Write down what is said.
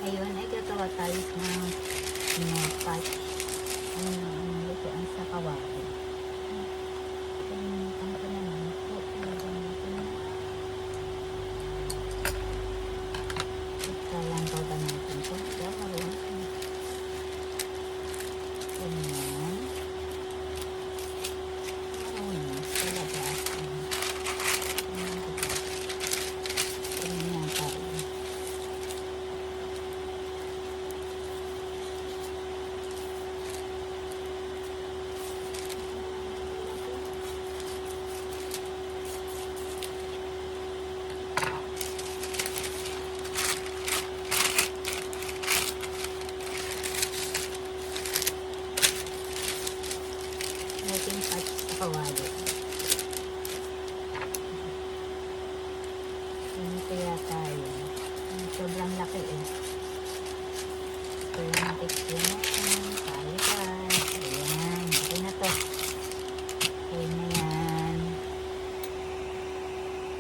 Ayun, ay gagawa tayo ng patch. Ano lutuan sa kawali. Kalimutan ko naman po. Ilagay natin. Lang ba natin ito? Gawin. Ganyan. Marunong sa labas. Ganyan tayo. Nating patch sa kawali. Ini kaya tayo. Sobrang laki eh. Kaya natin